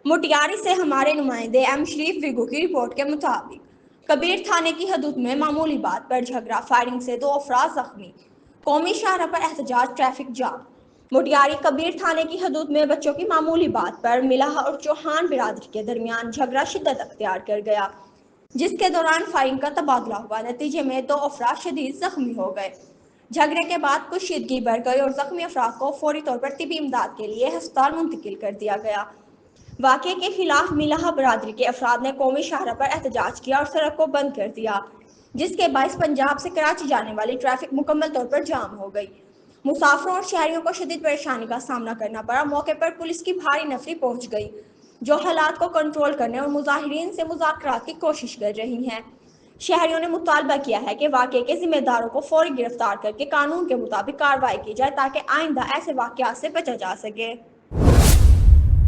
مٹیاری سے ہمارے نمائندے ایم شریف ویگو کی رپورٹ کے مطابق کبیر تھانے کی حدود میں معمولی بات پر جھگڑا، فائرنگ سے 2 افراد زخمی، قومی شاہراہ پر احتجاج، ٹریفک جام۔ مٹیاری کبیر تھانے کی حدود میں بچوں کی معمولی بات پر ملاح اور چوہان برادری کے درمیان جھگڑا شدت اختیار کر گیا، جس کے دوران فائرنگ کا تبادلہ ہوا۔ نتیجے میں 2 افراد شدید زخمی ہو گئے۔ جھگڑے کے بعد کشیدگی بڑھ گئی اور زخمی افراد کو فوری طور پر طبی امداد کے لیے ہسپتال منتقل کر دیا گیا۔ واقعے کے خلاف ملاح برادری کے افراد نے قومی شاہراہ پر احتجاج کیا اور سڑک کو بند کر دیا، جس کے باعث پنجاب سے کراچی جانے والی ٹریفک مکمل طور پر جام ہو گئی۔ مسافروں اور شہریوں کو شدید پریشانی کا سامنا کرنا پڑا۔ موقع پر پولیس کی بھاری نفری پہنچ گئی، جو حالات کو کنٹرول کرنے اور مظاہرین سے مذاکرات کی کوشش کر رہی ہیں۔ شہریوں نے مطالبہ کیا ہے کہ واقعے کے ذمہ داروں کو فوری گرفتار کر کے قانون کے مطابق کارروائی کی جائے تاکہ آئندہ ایسے واقعات سے بچا جا سکے۔